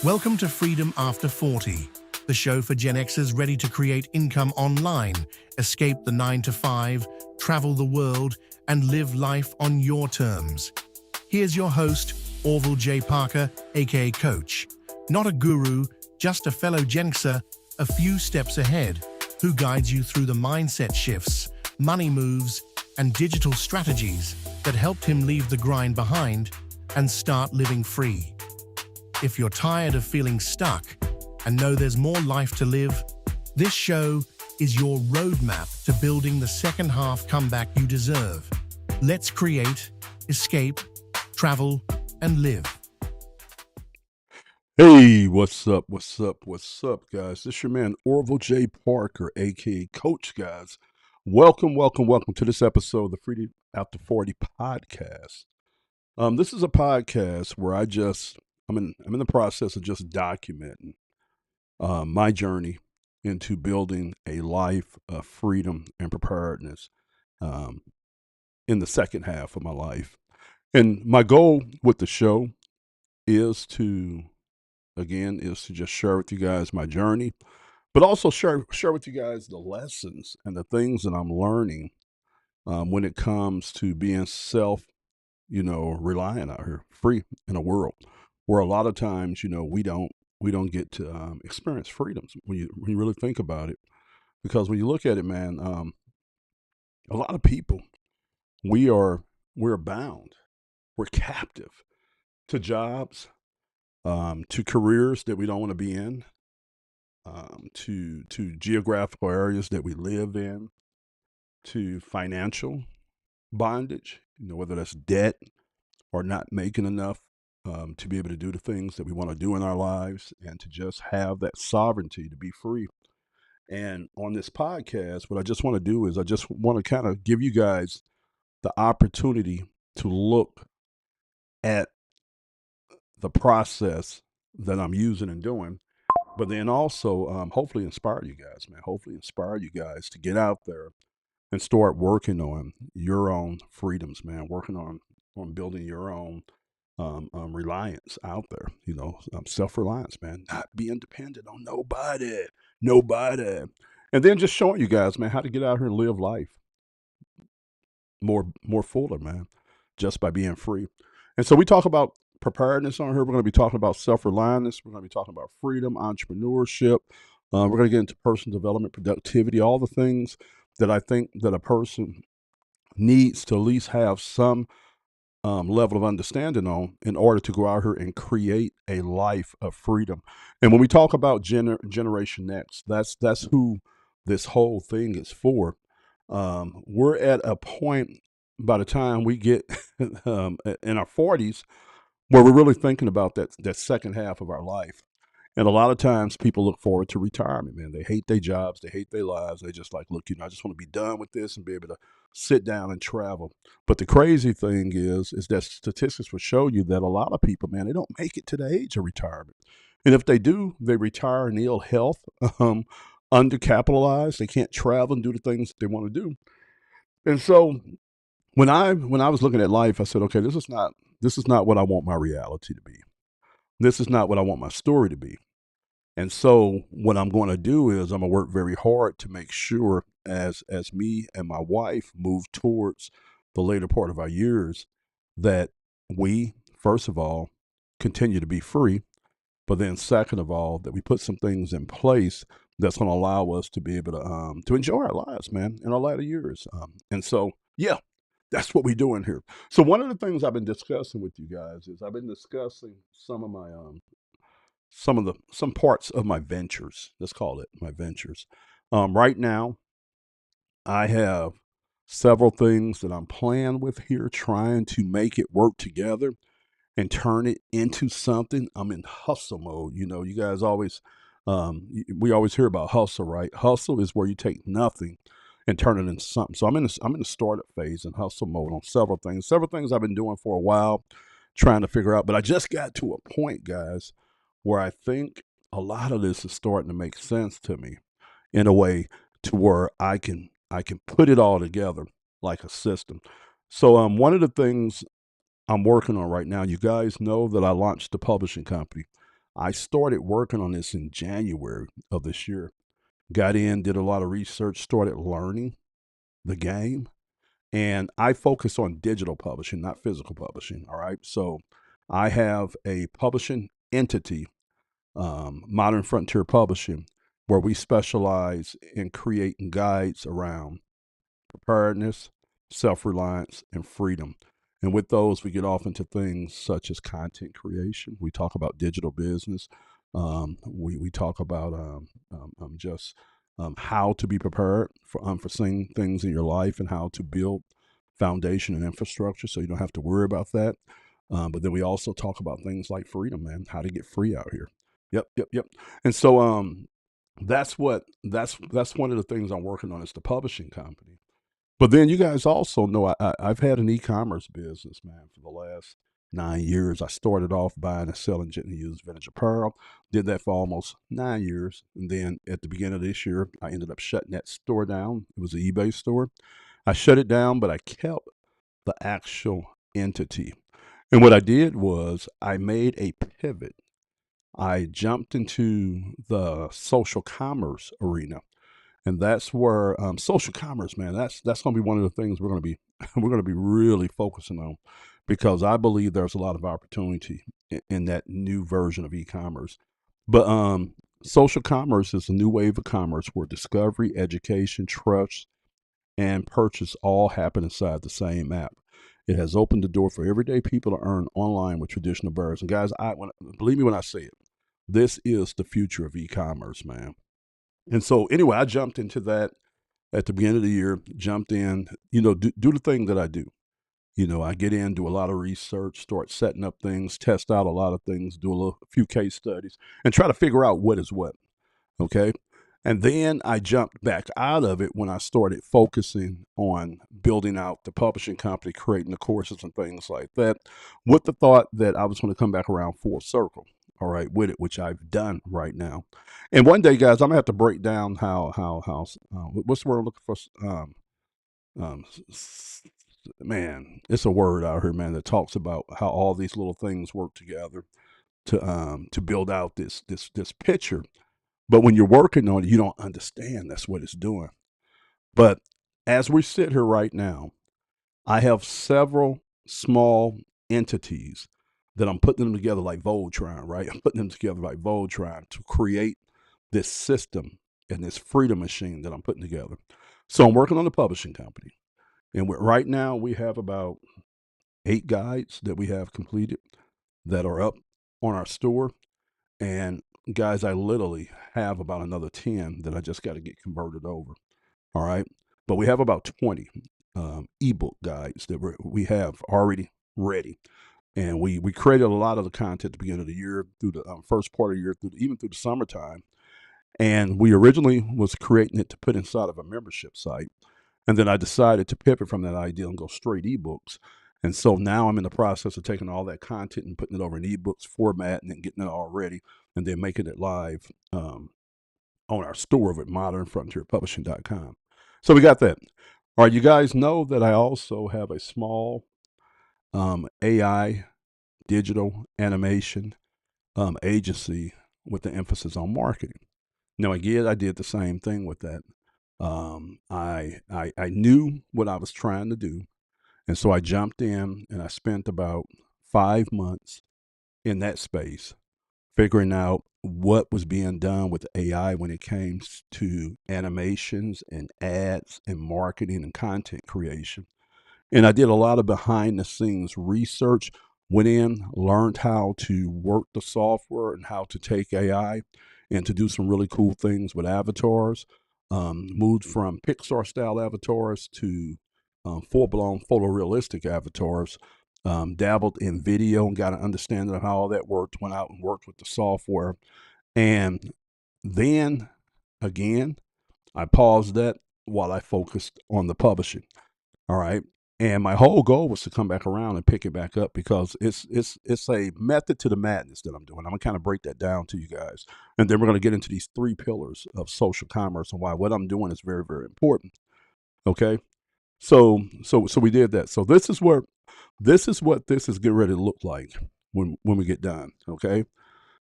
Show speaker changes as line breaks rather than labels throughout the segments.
Welcome to Freedom After 40, the show for Gen Xers ready to create income online, escape the 9 to 5, travel the world, and live life on your terms. Here's your host, Orville J. Parker, aka Coach. Not a guru, just a fellow Gen Xer, a few steps ahead, who guides you through the mindset shifts, money moves, and digital strategies that helped him leave the grind behind and start living free. If you're tired of feeling stuck and know there's more life to live, this show is your roadmap to building the second half comeback you deserve. Let's create, escape, travel, and live.
Hey, what's up, guys? This your man, Orville J. Parker, aka Coach, guys. Welcome to this episode of the Freedom After 40 podcast. This is a podcast where I'm in the process of just documenting my journey into building a life of freedom and preparedness in the second half of my life. And my goal with the show is to just share with you guys my journey, but also share with you guys the lessons and the things that I'm learning when it comes to being reliant out here, free in a world where a lot of times, we don't get to experience freedoms when you really think about it. Because when you look at it, man, a lot of people, we're bound, we're captive to jobs, to careers that we don't want to be in, to geographical areas that we live in, to financial bondage, whether that's debt or not making enough to be able to do the things that we want to do in our lives and to just have that sovereignty to be free. And on this podcast, what I just want to do is I just want to kind of give you guys the opportunity to look at the process that I'm using and doing, but then also hopefully inspire you guys, man. Hopefully inspire you guys to get out there and start working on your own freedoms, man. Working on building your own reliance out there, self-reliance, man. Not being dependent on nobody. And then just showing you guys, man, how to get out here and live life more fuller, man, just by being free. And so we talk about preparedness on here. We're going to be talking about self-reliance. We're going to be talking about freedom, entrepreneurship. We're going to get into personal development, productivity, all the things that I think that a person needs to at least have some level of understanding on in order to go out here and create a life of freedom. And when we talk about Generation X, that's who this whole thing is for. We're at a point by the time we get in our 40s where we're really thinking about that second half of our life. And a lot of times people look forward to retirement, man. They hate their jobs. They hate their lives. They just like, look, I just want to be done with this and be able to sit down and travel. But the crazy thing is that statistics will show you that a lot of people, man, they don't make it to the age of retirement. And if they do, they retire in ill health, undercapitalized. They can't travel and do the things they want to do. And so when I was looking at life, I said, okay, this is not what I want my reality to be. This is not what I want my story to be. And so what I'm going to do is I'm going to work very hard to make sure as me and my wife move towards the later part of our years that we, first of all, continue to be free, but then second of all, that we put some things in place that's going to allow us to be able to enjoy our lives, man, in our later years. And so, yeah, that's what we're doing here. So one of the things I've been discussing with you guys is I've been discussing some parts of my ventures. Let's call it my ventures. Right now, I have several things that I'm playing with here, trying to make it work together and turn it into something. I'm in hustle mode. You guys always, we always hear about hustle, right? Hustle is where you take nothing and turn it into something. So I'm in the startup phase and hustle mode on several things I've been doing for a while, trying to figure out. But I just got to a point, guys, where I think a lot of this is starting to make sense to me in a way to where I can put it all together like a system. So one of the things I'm working on right now, you guys know that I launched the publishing company. I started working on this in January of this year. Got in, did a lot of research, started learning the game, and I focus on digital publishing, not physical publishing. All right. So I have a publishing entity, Modern Frontier Publishing, where we specialize in creating guides around preparedness, self reliance, and freedom. And with those, we get off into things such as content creation. We talk about digital business. We talk about just how to be prepared for unforeseen things in your life and how to build foundation and infrastructure so you don't have to worry about that. But then we also talk about things like freedom, man, how to get free out here. Yep, yep, yep. And so that's one of the things I'm working on is the publishing company. But then you guys also know I've had an e-commerce business, man, for the last 9 years. I started off buying and selling gently used vintage apparel. Did that for almost 9 years. And then at the beginning of this year, I ended up shutting that store down. It was an eBay store. I shut it down, but I kept the actual entity. And what I did was I made a pivot. I jumped into the social commerce arena, and that's where social commerce, man. That's going to be one of the things we're going to be we're going to be really focusing on, because I believe there's a lot of opportunity in that new version of e-commerce. But social commerce is a new wave of commerce where discovery, education, trust, and purchase all happen inside the same app. It has opened the door for everyday people to earn online with traditional barriers. And guys, believe me when I say it, this is the future of e-commerce, man. And so anyway, I jumped into that at the beginning of the year, jumped in, do the thing that I do. I get in, do a lot of research, start setting up things, test out a lot of things, do a few case studies, and try to figure out what is what. Okay. And then I jumped back out of it when I started focusing on building out the publishing company, creating the courses and things like that, with the thought that I was going to come back around full circle, all right, with it, which I've done right now. And one day, guys, I'm gonna have to break down how what's the word I'm looking for? Um, Man, it's a word out here, man, that talks about how all these little things work together to build out this picture. But when you're working on it, you don't understand that's what it's doing. But as we sit here right now, I have several small entities that I'm putting them together like Voltron, right? I'm putting them together like Voltron to create this system and this freedom machine that I'm putting together. So I'm working on the publishing company. And right now we have about 8 guides that we have completed that are up on our store. And guys, I literally have about another 10 that I just got to get converted over. All right. But we have about 20 ebook guides that we have already ready. And we created a lot of the content at the beginning of the year, through the first part of the year, even through the summertime. And we originally was creating it to put inside of a membership site. And then I decided to pivot from that idea and go straight ebooks. And so now I'm in the process of taking all that content and putting it over in ebooks format and then getting it all ready and then making it live on our store over at modernfrontierpublishing.com. So we got that. All right, you guys know that I also have a small AI digital animation agency with the emphasis on marketing. Now, again, I did the same thing with that. I knew what I was trying to do, and so I jumped in and I spent about 5 months in that space figuring out what was being done with AI when it came to animations and ads and marketing and content creation. And I did a lot of behind the scenes research, went in, learned how to work the software and how to take AI and to do some really cool things with avatars. Moved from Pixar style avatars to full blown photorealistic avatars. Dabbled in video and got an understanding of how all that worked, went out and worked with the software. And then again, I paused that while I focused on the publishing. All right. And my whole goal was to come back around and pick it back up, because it's a method to the madness that I'm doing. I'm gonna kind of break that down to you guys, and then we're gonna get into these 3 pillars of social commerce and why what I'm doing is very, very important. Okay, so we did that. So this is what this is getting ready to look like when we get done. Okay,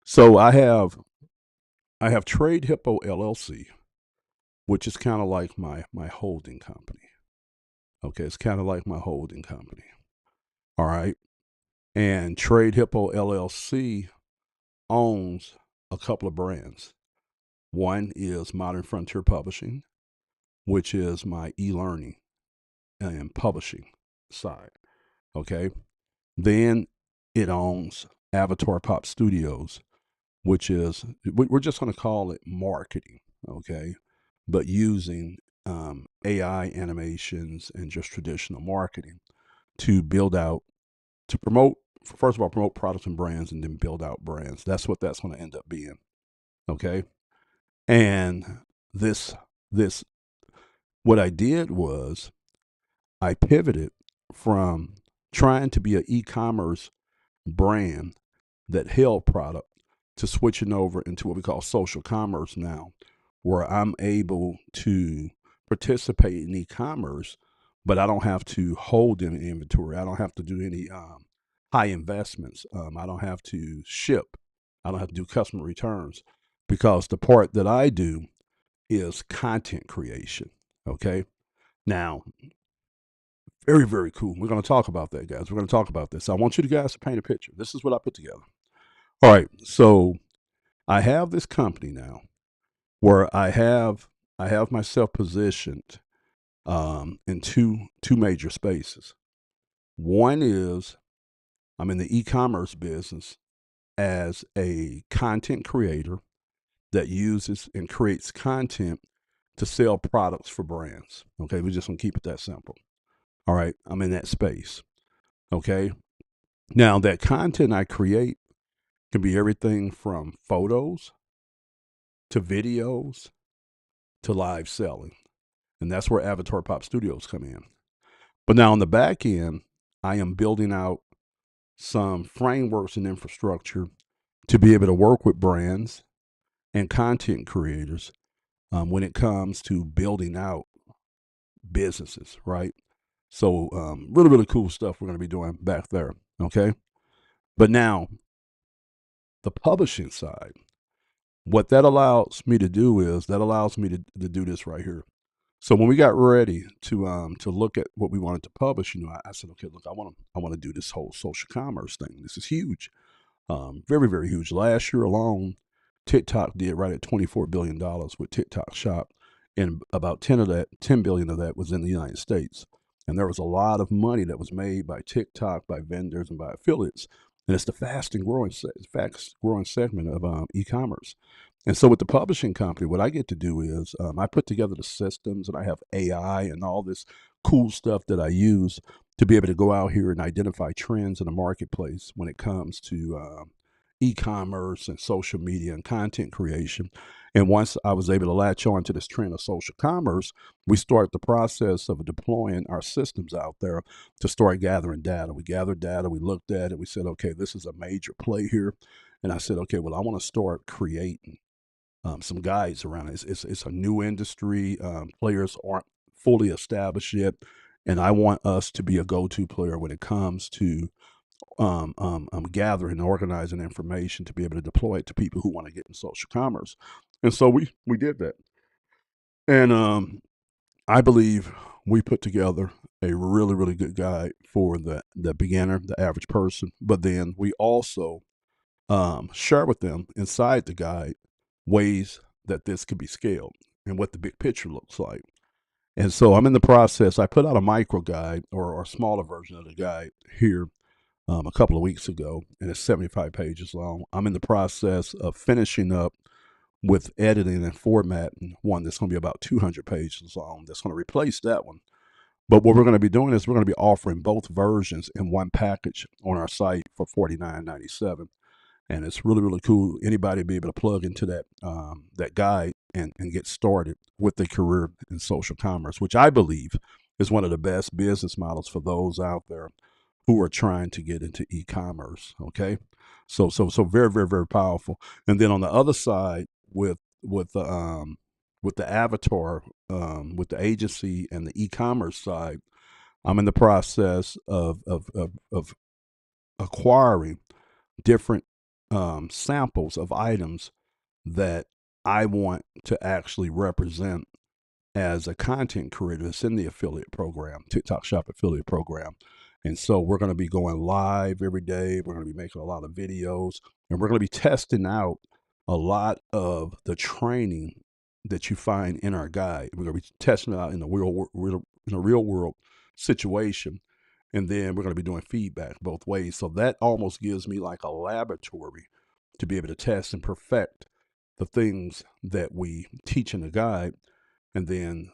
So I have Trade Hippo LLC, which is kind of like my holding company. Okay, it's kind of like my holding company. All right. And Trade Hippo LLC owns a couple of brands. One is Modern Frontier Publishing, which is my e-learning and publishing side. Okay. Then it owns Avatar Pop Studios, which is, we're just going to call it marketing. Okay. But using AI animations and just traditional marketing to build out, to promote, first of all, promote products and brands, and then build out brands. That's what that's going to end up being. Okay. And this, what I did was I pivoted from trying to be an e-commerce brand that held product to switching over into what we call social commerce now, where I'm able to participate in e-commerce, but I don't have to hold any inventory. I don't have to do any high investments. I don't have to ship. I don't have to do customer returns, because the part that I do is content creation. Okay. Now, very, very cool. We're going to talk about that, guys. We're going to talk about this. I want you guys to paint a picture. This is what I put together. All right. So I have this company now where I have myself positioned in two major spaces. One is I'm in the e-commerce business as a content creator that uses and creates content to sell products for brands. Okay, we're just gonna keep it that simple. All right, I'm in that space. Okay, now that content I create can be everything from photos to videos to live selling. And that's where Avatar Pop Studios come in. But now on the back end, I am building out some frameworks and infrastructure to be able to work with brands and content creators when it comes to building out businesses, right? So really, really cool stuff we're going to be doing back there. Okay. But now the publishing side, what that allows me to do is that allows me to do this right here. So when we got ready to look at what we wanted to publish, I said, okay, look, I want to do this whole social commerce thing. This is huge, very, very huge. Last year alone, TikTok did right at $24 billion with TikTok Shop, and about 10 billion of that was in the United States. And there was a lot of money that was made by TikTok, by vendors, and by affiliates. And it's the fast growing segment of e-commerce. And so with the publishing company, what I get to do is I put together the systems, and I have AI and all this cool stuff that I use to be able to go out here and identify trends in the marketplace when it comes to e-commerce and social media and content creation. And once I was able to latch on to this trend of social commerce, we start the process of deploying our systems out there to start gathering data. We gathered data, we looked at it, we said, okay, this is a major play here. And I said, okay, well, I want to start creating some guides around it. It's a new industry. Players aren't fully established yet. And I want us to be a go-to player when it comes to gathering and organizing information to be able to deploy it to people who want to get in social commerce. And so we did that. And I believe we put together a really, really good guide for the beginner, the average person. But then we also share with them inside the guide ways that this could be scaled and what the big picture looks like. And so I'm in the process. I put out a micro guide or a smaller version of the guide here a couple of weeks ago, and it's 75 pages long. I'm in the process of finishing up with editing and formatting one that's going to be about 200 pages long that's going to replace that one. But what we're going to be doing is we're going to be offering both versions in one package on our site for $49.97. And it's really, really cool. Anybody be able to plug into that guide and get started with a career in social commerce, which I believe is one of the best business models for those out there who are trying to get into e-commerce. Okay, so very, very, very powerful. And then on the other side, with the Avatar, with the agency and the e-commerce side, I'm in the process of acquiring different samples of items that I want to actually represent as a content creator that's in the affiliate program, TikTok Shop affiliate program. And so we're going to be going live every day. We're going to be making a lot of videos, and we're going to be testing out a lot of the training that you find in our guide. We're going to be testing it out in a real world situation. And then we're going to be doing feedback both ways. So that almost gives me like a laboratory to be able to test and perfect the things that we teach in the guide. And then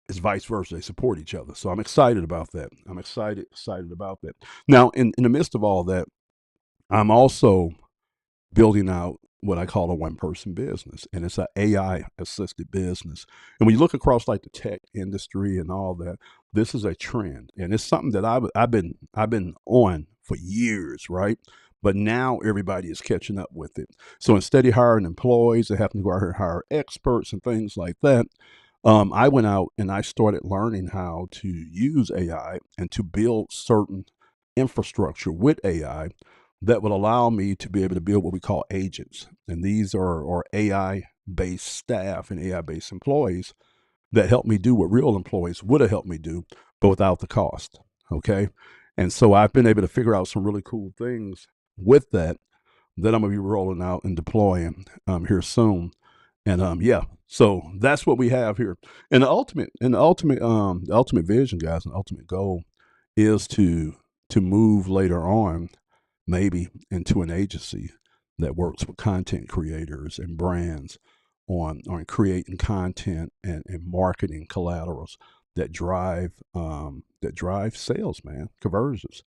it's vice versa. They support each other. So I'm excited about that. I'm excited about that. Now, in the midst of all that, I'm also building out what I call a one-person business, and it's an AI-assisted business. And when you look across like the tech industry and all that, this is a trend, and it's something that I've been on for years, right? But now everybody is catching up with it. So instead of hiring employees, they have to go out here and hire experts and things like that. I went out and I started learning how to use AI and to build certain infrastructure with AI that would allow me to be able to build what we call agents. And these are AI-based staff and AI-based employees that help me do what real employees would have helped me do, but without the cost. Okay. And so I've been able to figure out some really cool things with that I'm going to be rolling out and deploying here soon. And yeah, so that's what we have here. And the ultimate vision, guys, and ultimate goal is to move later on maybe into an agency that works with content creators and brands on creating content and marketing collaterals that drive sales, man, conversions,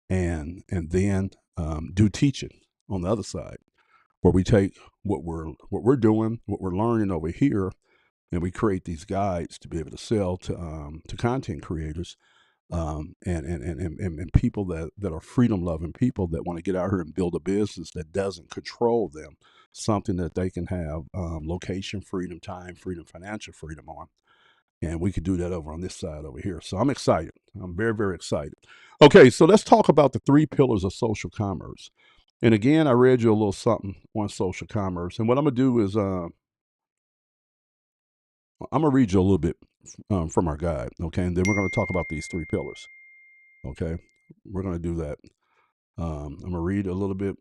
and then do teaching on the other side, where we take what we're doing, what we're learning over here, and we create these guides to be able to sell to content creators, and people that are freedom loving people that want to get out here and build a business that doesn't control them, something that they can have location freedom, time freedom, financial freedom on. And we could do that over on this side over here. So I'm excited. I'm very, very excited. Okay, so let's talk about the 3 pillars of social commerce. And again, I read you a little something on social commerce. And what I'm going to do is I'm going to read you a little bit from our guide. Okay, and then we're going to talk about these 3 pillars. Okay, we're going to do that. I'm going to read a little bit,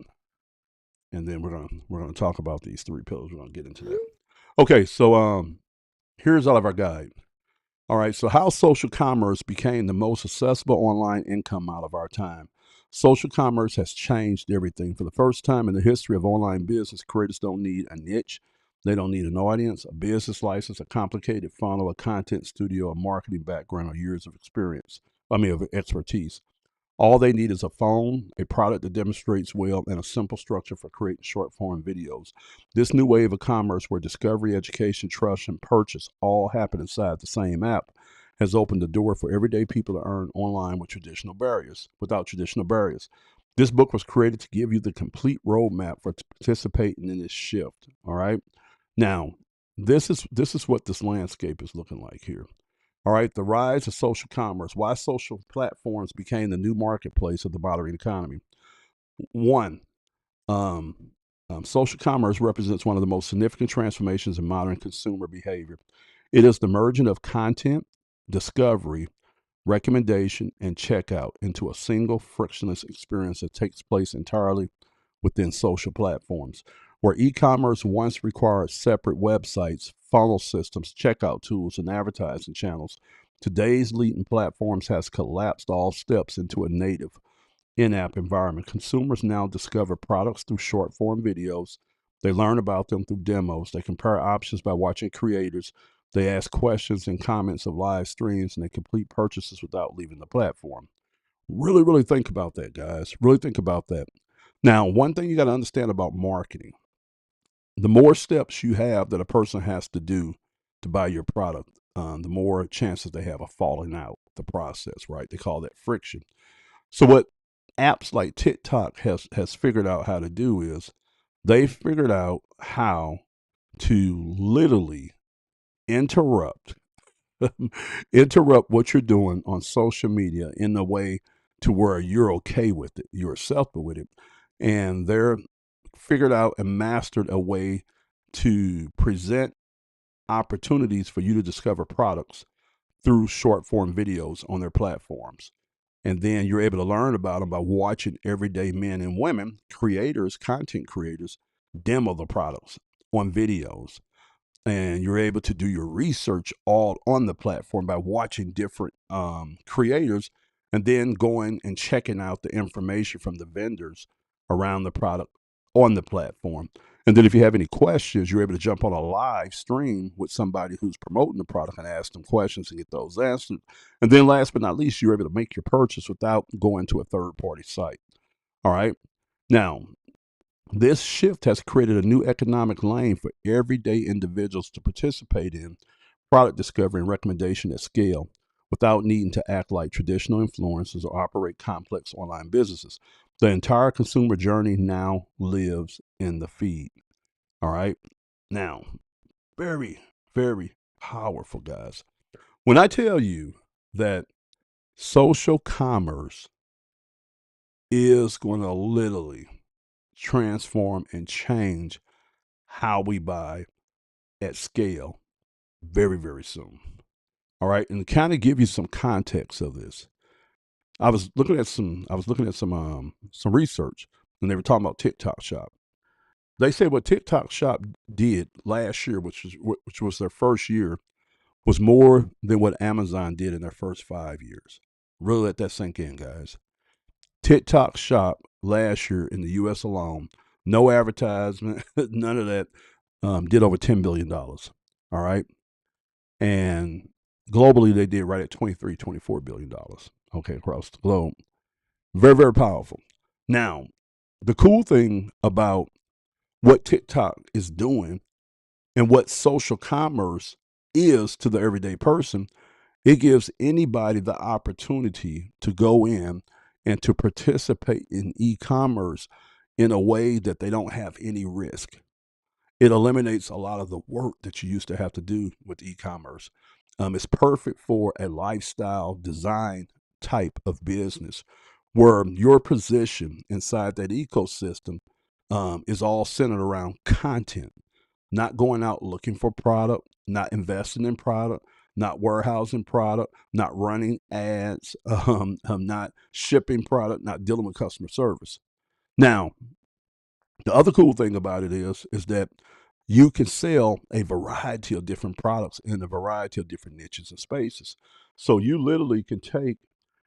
and then we're going to talk about these 3 pillars. We're going to get into that. Okay, so here's all of our guide. All right, so how social commerce became the most accessible online income model of our time. Social commerce has changed everything. For the first time in the history of online business, creators don't need a niche. They don't need an audience, a business license, a complicated funnel, a content studio, a marketing background, or years of of expertise. All they need is a phone, a product that demonstrates well, and a simple structure for creating short-form videos. This new wave of commerce where discovery, education, trust, and purchase all happen inside the same app has opened the door for everyday people to earn online without traditional barriers. This book was created to give you the complete roadmap for participating in this shift. All right. Now, this is what this landscape is looking like here. All right, the rise of social commerce. Why social platforms became the new marketplace of the modern economy. One, social commerce represents one of the most significant transformations in modern consumer behavior. It is the merging of content, discovery, recommendation, and checkout into a single frictionless experience that takes place entirely within social platforms. Where e-commerce once required separate websites, funnel systems, checkout tools, and advertising channels, today's leading platforms has collapsed all steps into a native in-app environment. Consumers now discover products through short-form videos. They learn about them through demos. They compare options by watching creators. They ask questions and comments of live streams, and they complete purchases without leaving the platform. Really, really think about that, guys. Really think about that. Now, one thing you got to understand about marketing, the more steps you have that a person has to do to buy your product, the more chances they have of falling out the process, right? They call that friction. So what apps like TikTok has figured out how to do is they figured out how to literally interrupt what you're doing on social media in a way to where you're okay with it, you're acceptable with it. And figured out and mastered a way to present opportunities for you to discover products through short form videos on their platforms. And then you're able to learn about them by watching everyday men and women, creators, content creators, demo the products on videos. And you're able to do your research all on the platform by watching different creators and then going and checking out the information from the vendors around the product on the platform. And then if you have any questions, you're able to jump on a live stream with somebody who's promoting the product and ask them questions and get those answered. And then last but not least, you're able to make your purchase without going to a third-party site. All right. Now, this shift has created a new economic lane for everyday individuals to participate in product discovery and recommendation at scale without needing to act like traditional influencers or operate complex online businesses. The entire consumer journey now lives in the feed. All right. Now, very, very powerful, guys. When I tell you that social commerce is going to literally transform and change how we buy at scale very, very soon. All right. And to kind of give you some context of this, I was looking at some research, and they were talking about TikTok Shop. They say what TikTok Shop did last year, which was their first year, was more than what Amazon did in their first 5 years. Really let that sink in, guys. TikTok Shop last year in the U.S. alone, no advertisement, none of that, did over $10 billion. All right. And globally, they did right at $24 billion. Okay, across the globe. Very, very powerful. Now, the cool thing about what TikTok is doing and what social commerce is to the everyday person, it gives anybody the opportunity to go in and to participate in e-commerce in a way that they don't have any risk. It eliminates a lot of the work that you used to have to do with e-commerce. It's perfect for a lifestyle design type of business where your position inside that ecosystem is all centered around content, not going out looking for product, not investing in product, not warehousing product, not running ads, not shipping product, not dealing with customer service. Now, the other cool thing about it is that you can sell a variety of different products in a variety of different niches and spaces. So you literally can take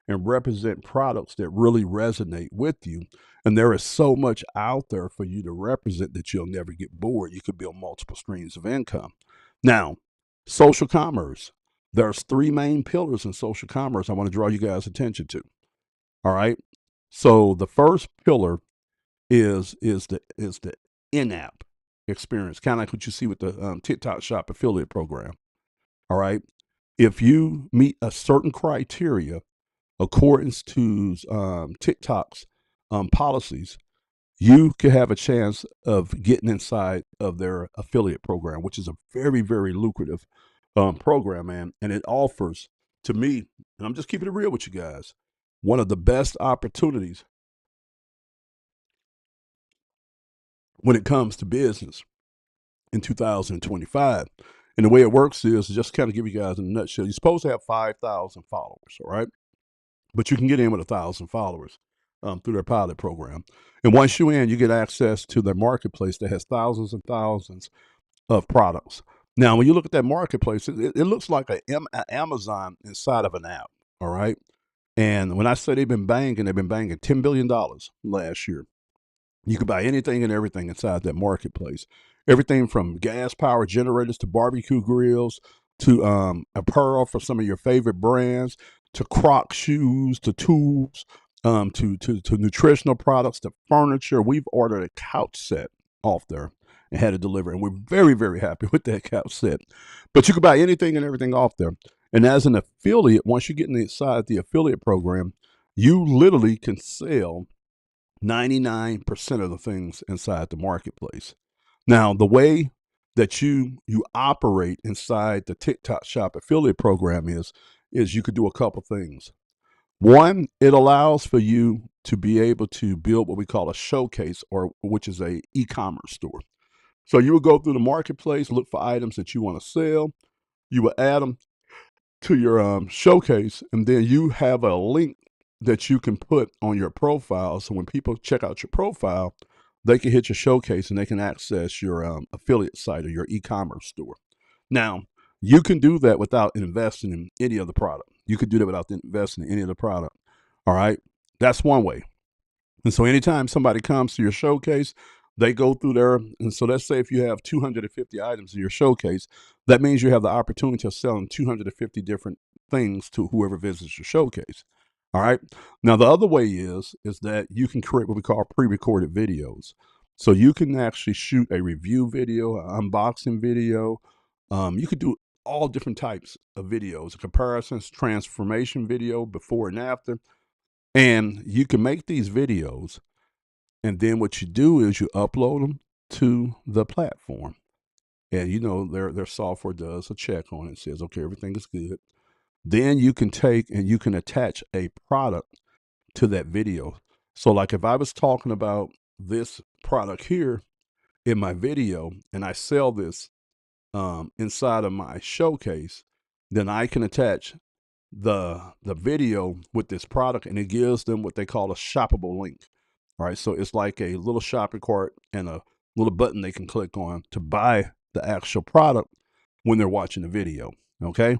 and represent products that really resonate with you. And there is so much out there for you to represent that you'll never get bored. You could build multiple streams of income. Now, social commerce. There's three main pillars in social commerce I want to draw you guys' attention to. All right. So the first pillar is the in-app experience, kind of like what you see with the TikTok Shop affiliate program. All right. If you meet a certain criteria according to TikTok's policies, you could have a chance of getting inside of their affiliate program, which is a very, very lucrative program, man. And it offers, to me, and I'm just keeping it real with you guys, one of the best opportunities when it comes to business in 2025. And the way it works is, just kind of give you guys in a nutshell, you're supposed to have 5,000 followers, all right? But you can get in with 1,000 followers through their pilot program. And once you're in, you get access to their marketplace that has thousands and thousands of products. Now, when you look at that marketplace, it looks like an Amazon inside of an app, all right? And when I say they've been banging $10 billion last year. You can buy anything and everything inside that marketplace. Everything from gas power generators to barbecue grills to apparel for some of your favorite brands to Croc shoes to tools to nutritional products to furniture. We've ordered a couch set off there and had it delivered, and we're very, very happy with that couch set. But you can buy anything and everything off there. And as an affiliate, once you get inside the affiliate program, you literally can sell 99% of the things inside the marketplace. Now, the way that you operate inside the TikTok Shop affiliate program is you could do a couple things. One, it allows for you to be able to build what we call a showcase, or which is a e-commerce store. So you would go through the marketplace, look for items that you want to sell. You would add them to your showcase, and then you have a link that you can put on your profile. So when people check out your profile, they can hit your showcase and they can access your affiliate site or your e-commerce store. Now, you can do that without investing in any other product. You could do that without investing in any other product. All right. That's one way. And so anytime somebody comes to your showcase, they go through there. And so let's say if you have 250 items in your showcase, that means you have the opportunity of selling 250 different things to whoever visits your showcase. All right. Now, the other way is that you can create what we call pre-recorded videos. So you can actually shoot a review video, an unboxing video. You could do all different types of videos, comparisons, transformation video, before and after. And you can make these videos, and then what you do is you upload them to the platform. And you know their software does a check on it, says, okay, everything is good. Then you can take and you can attach a product to that video. So like if I was talking about this product here in my video and I sell this inside of my showcase, then I can attach the video with this product, and it gives them what they call a shoppable link. All right, so it's like a little shopping cart and a little button they can click on to buy the actual product when they're watching the video. Okay,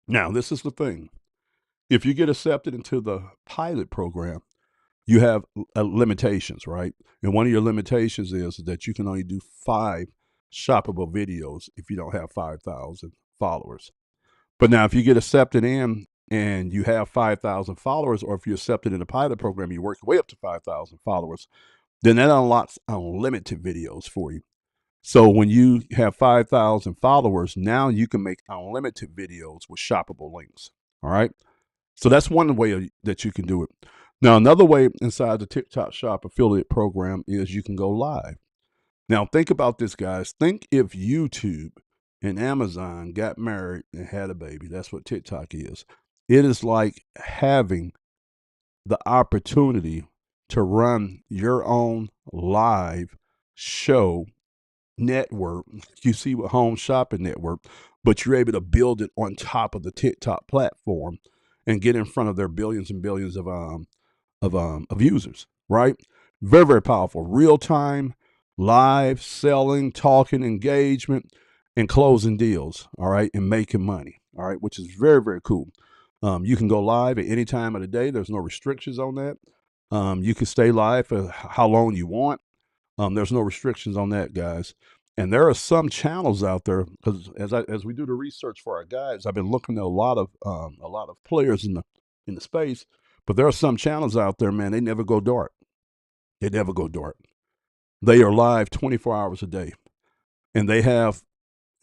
now this is the thing: if you get accepted into the pilot program, you have limitations, right? And one of your limitations is that you can only do 5 shoppable videos if you don't have 5,000 followers. But now, if you get accepted in and you have 5,000 followers, or if you're accepted in the pilot program, you work your way up to 5,000 followers, then that unlocks unlimited videos for you. So when you have 5,000 followers, now you can make unlimited videos with shoppable links. All right. So that's one way that you can do it. Now, another way inside the TikTok Shop affiliate program is you can go live. Now, think about this, guys. Think if YouTube and Amazon got married and had a baby. That's what TikTok is. It is like having the opportunity to run your own live show network. You see with Home Shopping Network, but you're able to build it on top of the TikTok platform and get in front of their billions and billions of users, right? Very, very powerful. Real time, live, selling, talking, engagement, and closing deals, all right, and making money, all right, which is very, very cool. You can go live at any time of the day. There's no restrictions on that. You can stay live for how long you want. There's no restrictions on that, guys. And there are some channels out there, because as we do the research for our guides, I've been looking at a lot of players in the space. But there are some channels out there, man, they never go dark. They never go dark. They are live 24 hours a day. And they have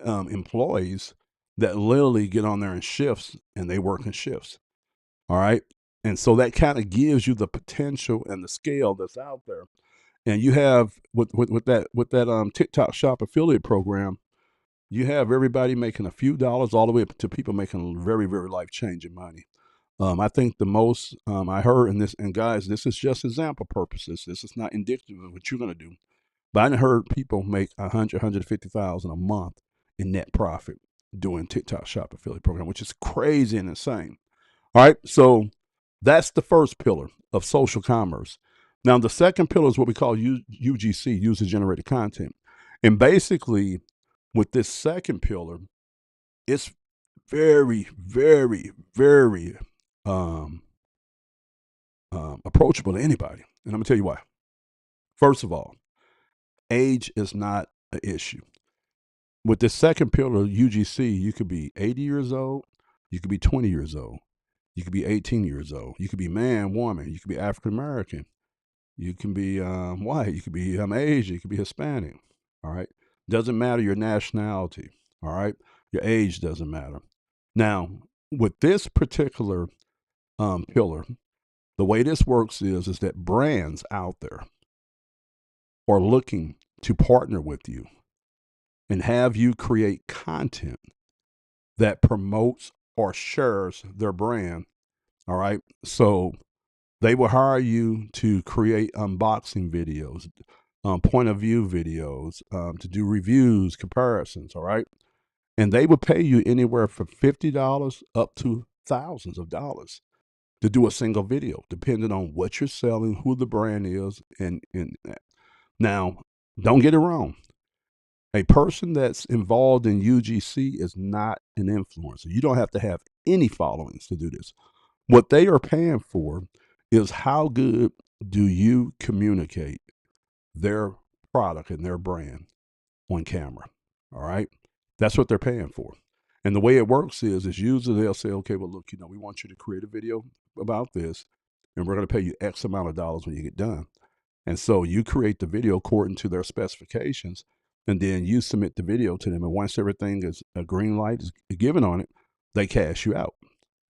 employees that literally get on there in shifts, and they work in shifts. All right. And so that kind of gives you the potential and the scale that's out there. And you have with that TikTok Shop affiliate program, you have everybody making a few dollars all the way up to people making very, very life-changing money. I think the most I heard in this, and guys, this is just example purposes. This is not indicative of what you're going to do. But I heard people make 150,000 a month in net profit doing TikTok Shop affiliate program, which is crazy and insane. All right, so that's the first pillar of social commerce. Now, the second pillar is what we call UGC, user generated content. And basically, with this second pillar, it's very, very, very approachable to anybody. And I'm going to tell you why. First of all, age is not an issue. With the second pillar, UGC, you could be 80 years old, you could be 20 years old, you could be 18 years old, you could be man, woman, you could be African American, you can be white, you could be Asian, you could be Hispanic. All right. Doesn't matter your nationality. All right. Your age doesn't matter. Now, with this particular pillar, the way this works is that brands out there are looking to partner with you and have you create content that promotes or shares their brand All right. So they will hire you to create unboxing videos, point of view videos, to do reviews, comparisons. All right. And they would pay you anywhere from $50 up to thousands of dollars to do a single video, depending on what you're selling, who the brand is, and now, don't get it wrong. A person that's involved in UGC is not an influencer. You don't have to have any followings to do this. What they are paying for is how good do you communicate their product and their brand on camera. All right. That's what they're paying for. And the way it works is usually they'll say, okay, well, look, we want you to create a video about this, and we're going to pay you X amount of dollars when you get done. And so you create the video according to their specifications, and then you submit the video to them. And once everything is a green light is given on it, they cash you out.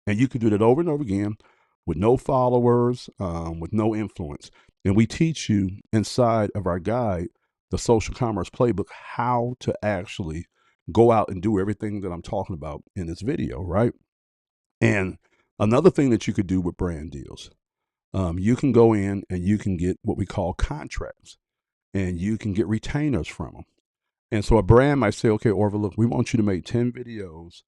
And you can do that over and over again with no followers, with no influence. And we teach you inside of our guide, the Social Commerce Playbook, how to actually go out and do everything that I'm talking about in this video, right? And another thing that you could do with brand deals, you can go in and you can get what we call contracts, and you can get retainers from them. And so a brand might say, okay, Orville, look, we want you to make 10 videos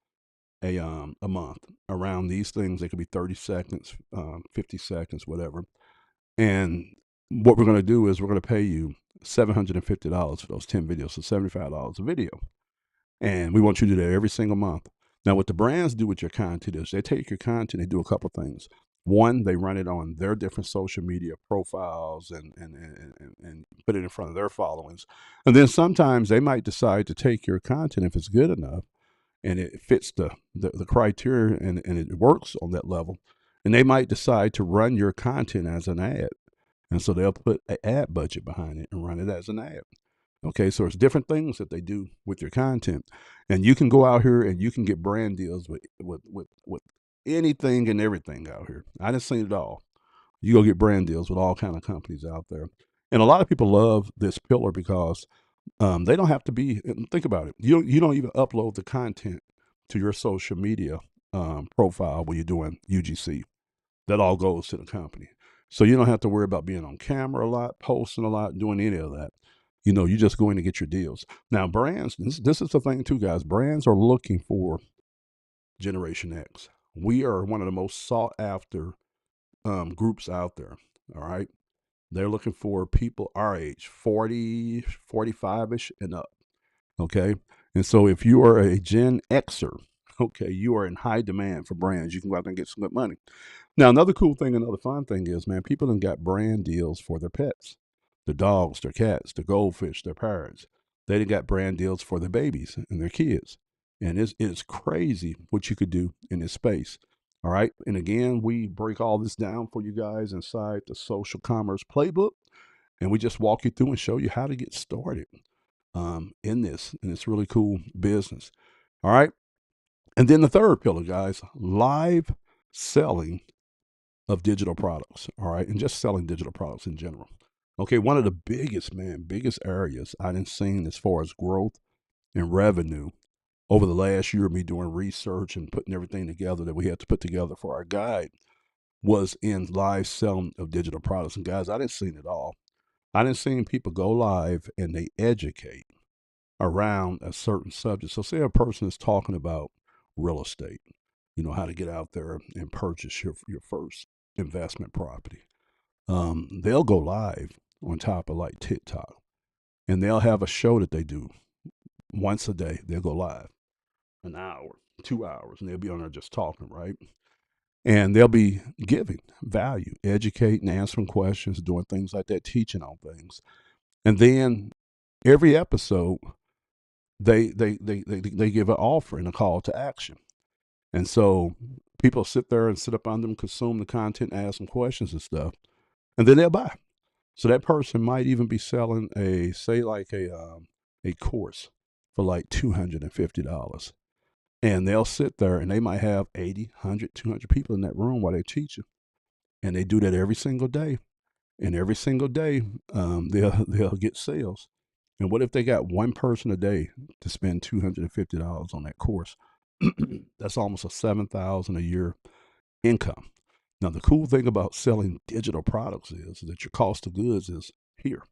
a month around these things. They could be 30 seconds, 50 seconds, whatever. And what we're going to do is we're going to pay you $750 for those 10 videos, so $75 a video. And we want you to do that every single month. Now, what the brands do with your content is they take your content, they do a couple things. One, they run it on their different social media profiles and put it in front of their followings. And then sometimes they might decide to take your content, if it's good enough and it fits the criteria and it works on that level, and they might decide to run your content as an ad. And so they'll put an ad budget behind it and run it as an ad. Okay, so it's different things that they do with your content, and you can go out here and you can get brand deals with anything and everything out here. I done seen it all. You go get brand deals with all kind of companies out there, and a lot of people love this pillar because they don't have to be. Think about it. You don't even upload the content to your social media profile when you're doing UGC. That all goes to the company, so you don't have to worry about being on camera a lot, posting a lot, doing any of that. You just go in to get your deals. Now, brands, this is the thing too, guys. Brands are looking for Generation X. We are one of the most sought after groups out there. All right. They're looking for people our age, 40, 45-ish and up. Okay. And so if you are a Gen Xer, okay, you are in high demand for brands. You can go out there and get some good money. Now, another cool thing, another fun thing is, man, people done got brand deals for their pets. Their dogs, their cats, their goldfish, their parrots. They done got brand deals for their babies and their kids. And it's crazy what you could do in this space. All right. And again, we break all this down for you guys inside the Social Commerce Playbook. And we just walk you through and show you how to get started in this really cool business. All right. And then the third pillar, guys, live selling of digital products. All right. And just selling digital products in general. Okay, one of the biggest areas I done seen as far as growth and revenue over the last year of me doing research and putting everything together that we had to put together for our guide was in live selling of digital products. And guys, I didn't seen it all. I didn't seen people go live and they educate around a certain subject. So say a person is talking about real estate, how to get out there and purchase your first investment property. They'll go live on top of like TikTok, and they'll have a show that they do once a day. They'll go live an hour, 2 hours, and they'll be on there just talking, right? And they'll be giving value, educating, answering questions, doing things like that, teaching on things. And then every episode, they give an offer and a call to action. And so people sit there and sit up on them, consume the content, ask them questions and stuff, and then they'll buy. So that person might even be selling a course for like $250. And they'll sit there and they might have 80, 100, 200 people in that room while they teach you. And they do that every single day. And every single day, they'll get sales. And what if they got one person a day to spend $250 on that course? That's almost a $7,000 a year income. Now, the cool thing about selling digital products is that your cost of goods is here.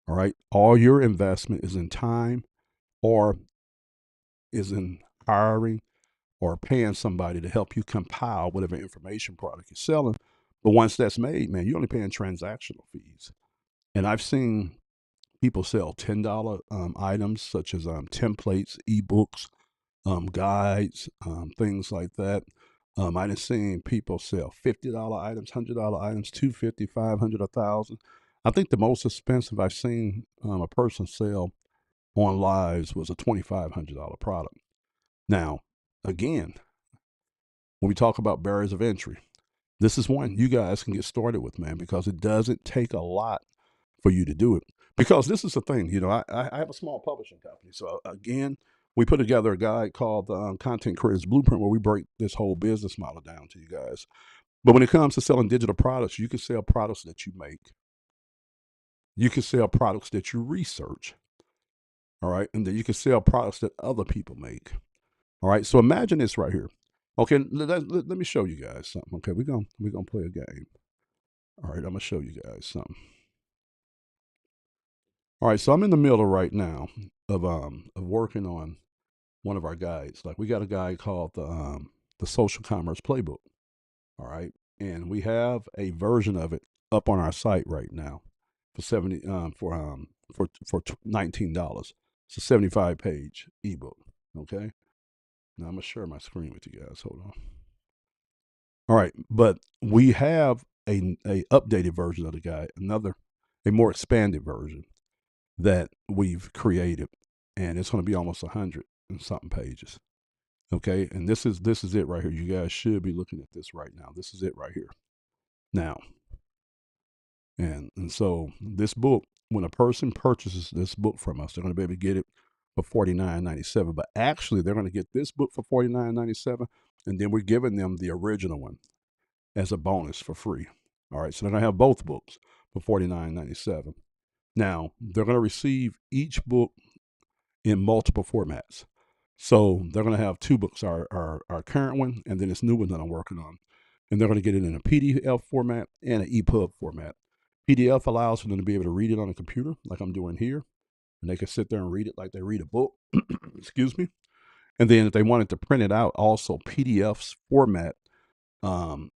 All right. All your investment is in time or is in hiring or paying somebody to help you compile whatever information product you're selling. But once that's made, man, you're only paying transactional fees. And I've seen people sell $10 items such as templates, ebooks, guides, things like that. I done seen people sell $50 items, $100 items, 250, 500, 1,000. I think the most expensive I've seen a person sell on lives was a $2,500 product. Now, again, when we talk about barriers of entry, this is one you guys can get started with, man, because it doesn't take a lot for you to do it. Because this is the thing, I have a small publishing company. So again, we put together a guide called the Content Creators Blueprint, where we break this whole business model down to you guys. But when it comes to selling digital products, you can sell products that you make. You can sell products that you research. All right. And then you can sell products that other people make. All right. So imagine this right here. Okay, let me show you guys something. Okay, we're gonna play a game. All right, I'm gonna show you guys something. All right, so I'm in the middle right now of working on one of our guides. Like we got a guide called the Social Commerce Playbook. All right, and we have a version of it up on our site right now for $19. It's a 75-page ebook. Okay, now I'm gonna share my screen with you guys. Hold on. All right, but we have a updated version of the guide, a more expanded version that we've created, and it's going to be almost 100 and something pages. Okay, and this is it right here. You guys should be looking at this right now. This is it right here now. And so this book, when a person purchases this book from us, they're going to be able to get it for $49.97. But actually, they're going to get this book for $49.97, and then we're giving them the original one as a bonus for free. All right, so they're going to have both books for $49.97. Now, they're going to receive each book in multiple formats. So they're going to have two books, our current one and then this new one that I'm working on. And they're going to get it in a PDF format and an EPUB format. PDF allows for them to be able to read it on a computer like I'm doing here. And they can sit there and read it like they read a book. Excuse me. And then if they wanted to print it out, also PDF's format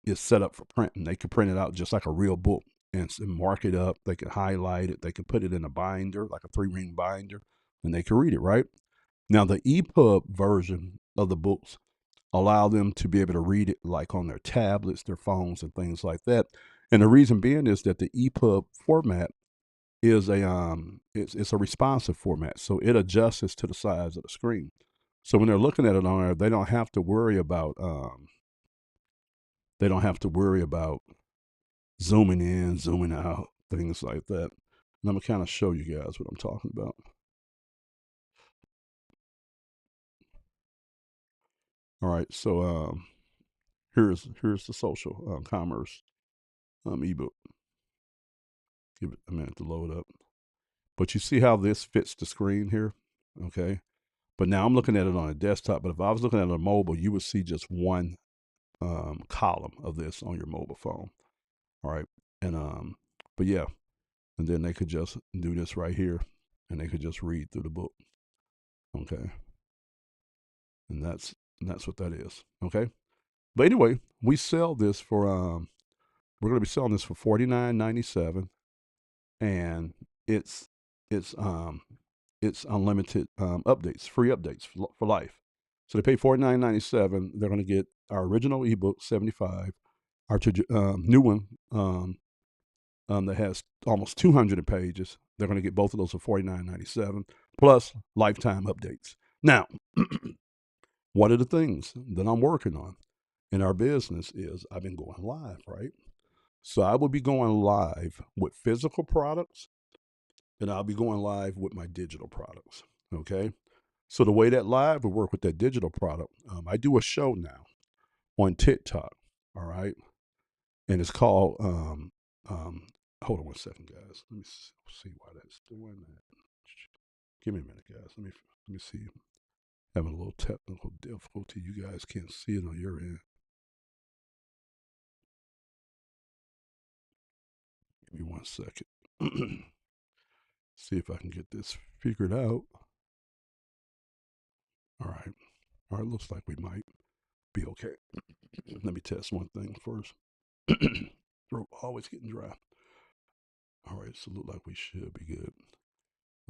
is set up for print. And they can print it out just like a real book and mark it up. They can highlight it. They can put it in a binder, like a 3-ring binder, and they can read it, right? Now, the EPUB version of the books allow them to be able to read it like on their tablets, their phones, and things like that. And the reason being is that the EPUB format is it's a responsive format, so it adjusts to the size of the screen. So when they're looking at it on there, they don't have to worry about zooming in, zooming out, things like that. And I'm gonna kind of show you guys what I'm talking about. All right, so here's the social commerce ebook. Give it a minute to load up. But you see how this fits the screen here, okay? But now I'm looking at it on a desktop. But if I was looking at it on mobile, you would see just one column of this on your mobile phone. All right, and but yeah, and then they could just do this right here, and they could just read through the book. Okay, and that's what that is. Okay, but anyway, we sell this for we're going to be selling this for $49.97, and it's it's um it's unlimited updates, free updates for life. So they pay $49.97. They're going to get our original ebook 75, our new one that has almost 200 pages. They're going to get both of those for $49.97 plus lifetime updates. Now, one of the things that I'm working on in our business is I've been going live, right? So I will be going live with physical products, and I'll be going live with my digital products. Okay. So the way that live will work with that digital product, I do a show now on TikTok. All right. And it's called, hold on one second, guys. Let me see why that's doing that. Give me a minute, guys. Let me see. Having a little technical difficulty. You guys can't see it on your end. me 1 second. See if I can get this figured out. All right. All right, looks like we might be okay. Let me test one thing first. Throat always getting dry. All right, so look like we should be good.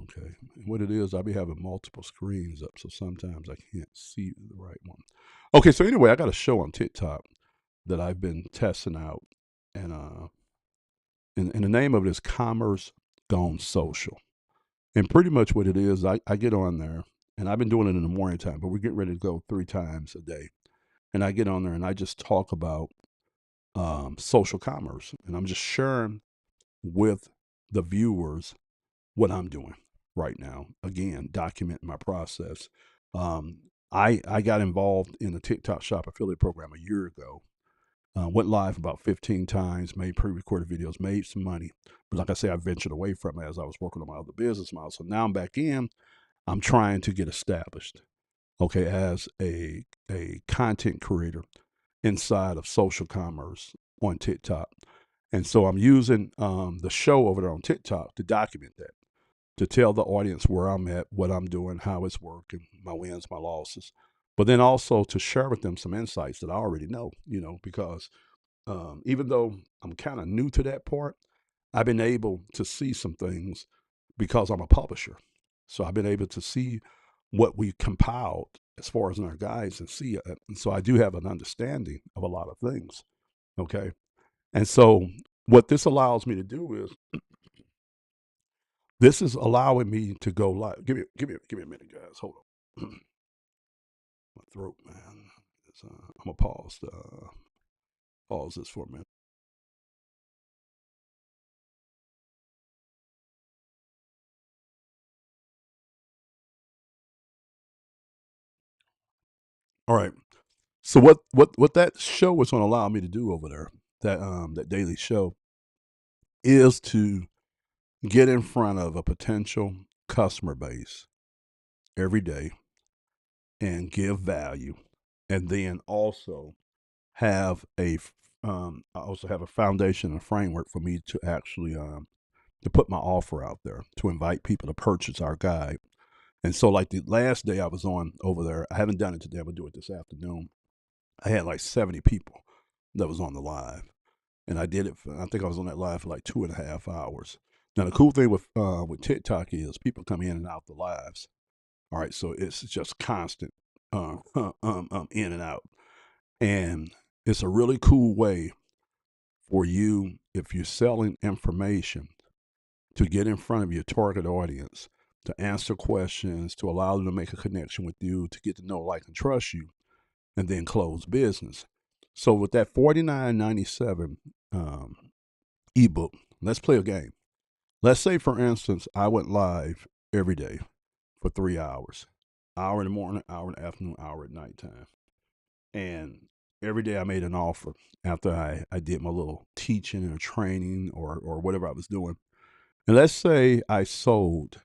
Okay. And what it is, I'll be having multiple screens up, so sometimes I can't see the right one. Okay, so anyway, I got a show on TikTok that I've been testing out, and the name of it is Commerce Gone Social. And pretty much what it is, I get on there, and I've been doing it in the morning time, but we get ready to go 3 times a day. And I get on there and I just talk about social commerce, and I'm just sharing with the viewers what I'm doing right now. Again, documenting my process. I got involved in the TikTok Shop affiliate program a year ago. Went live about 15 times, made pre-recorded videos, made some money. But like I say, I ventured away from it as I was working on my other business model. So now I'm back in. I'm trying to get established, okay, as a content creator inside of social commerce on TikTok. And so I'm using the show over there on TikTok to document that, to tell the audience where I'm at, what I'm doing, how it's working, my wins, my losses, but then also to share with them some insights that I already know, because even though I'm kind of new to that part, I've been able to see some things because I'm a publisher. So I've been able to see what we compiled as far as in our guides and see it. And so I do have an understanding of a lot of things. Okay. And so what this allows me to do is this is allowing me to go live. Give me a minute, guys. Hold on. My throat, man. I'm gonna pause this for a minute. All right. So what that show is going to allow me to do over there, that daily show, is to get in front of a potential customer base every day and give value, and then also have I also have a foundation and framework for me to actually to put my offer out there to invite people to purchase our guide. And so, like the last day I was on over there, I haven't done it today. I'm gonna do it this afternoon. I had like 70 people that was on the live, and I did it. I think I was on that live for like 2.5 hours. Now the cool thing with TikTok is people come in and out the lives. All right, so it's just constant in and out, and it's a really cool way for you, if you're selling information, to get in front of your target audience, to answer questions, to allow them to make a connection with you, to get to know, like, and trust you, and then close business. So with that $49.97 ebook, let's play a game. Let's say, for instance, I went live every day for 3 hours, hour in the morning, hour in the afternoon, hour at nighttime. And every day I made an offer after I did my little teaching or training or whatever I was doing. And let's say I sold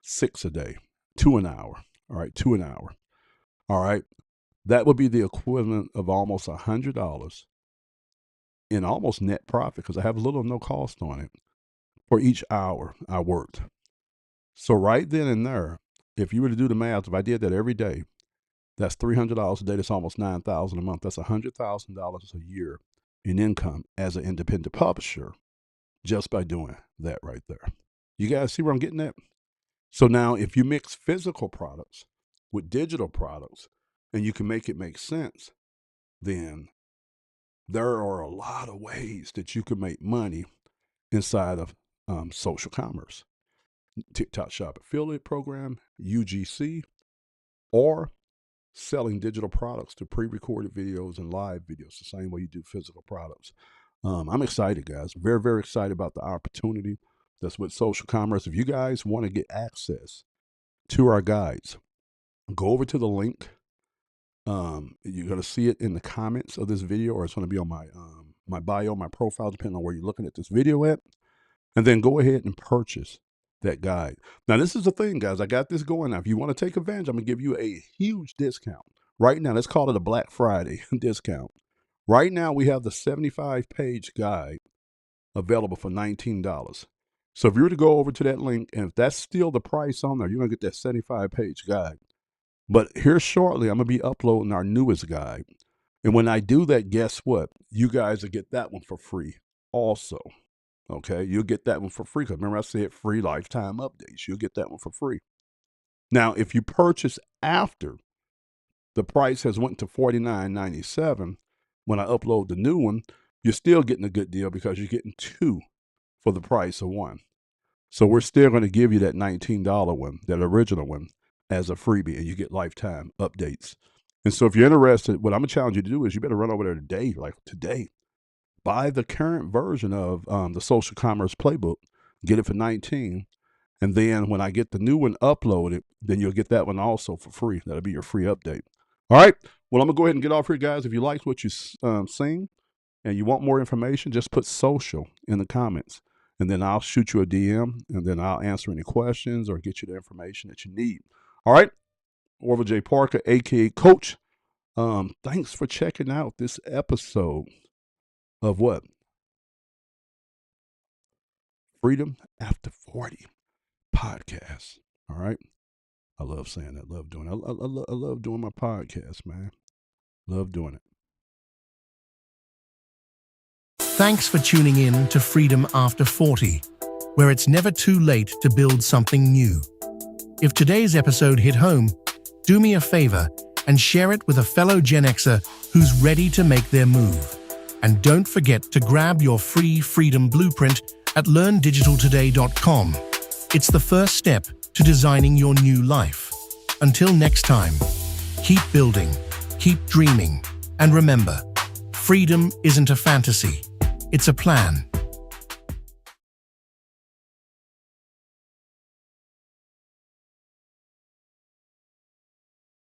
6 a day, 2 an hour. All right, 2 an hour. All right. That would be the equivalent of almost $100 in almost net profit, because I have little or no cost on it for each hour I worked. So right then and there, if you were to do the math, if I did that every day, that's $300 a day. That's almost $9,000 a month. That's $100,000 a year in income as an independent publisher, just by doing that right there. You guys see where I'm getting at? So now, if you mix physical products with digital products, and you can make it make sense, then there are a lot of ways that you can make money inside of social commerce. TikTok Shop Affiliate Program, UGC, or selling digital products to pre-recorded videos and live videos, the same way you do physical products. I'm excited, guys. Very, very excited about the opportunity that's with social commerce. If you guys want to get access to our guides, go over to the link. You're going to see it in the comments of this video, or it's going to be on my bio, my profile, depending on where you're looking at this video at. And then go ahead and purchase that guide. Now, this is the thing, guys. I got this going now. If you want to take advantage, I'm going to give you a huge discount. Right now, let's call it a Black Friday discount. Right now, we have the 75-page guide available for $19. So if you were to go over to that link, and if that's still the price on there, you're going to get that 75-page guide. But here shortly, I'm going to be uploading our newest guide. And when I do that, guess what? You guys will get that one for free also. Okay, you'll get that one for free. Because remember I said free lifetime updates. You'll get that one for free. Now, if you purchase after the price has went to $49.97, when I upload the new one, you're still getting a good deal because you're getting two for the price of one. So we're still going to give you that $19 one, that original one, as a freebie, and you get lifetime updates. And so if you're interested, what I'm going to challenge you to do is you better run over there today, like today. Buy the current version of the Social Commerce Playbook, get it for $19, and then when I get the new one uploaded, then you'll get that one also for free. That'll be your free update. All right. Well, I'm going to go ahead and get off here, guys. If you liked what you seen and you want more information, just put social in the comments, and then I'll shoot you a DM, and then I'll answer any questions or get you the information that you need. All right. Orville J. Parker, a.k.a. Coach. Thanks for checking out this episode of what? Freedom After 40 podcast. All right. I love saying that. Love doing it. I love doing my podcast, man. Love doing it.
Thanks for tuning in to Freedom After 40, where it's never too late to build something new. If today's episode hit home, do me a favor and share it with a fellow Gen Xer who's ready to make their move. And don't forget to grab your free Freedom Blueprint at learndigitaltoday.com. It's the first step to designing your new life. Until next time, keep building, keep dreaming, and remember, freedom isn't a fantasy, it's a plan.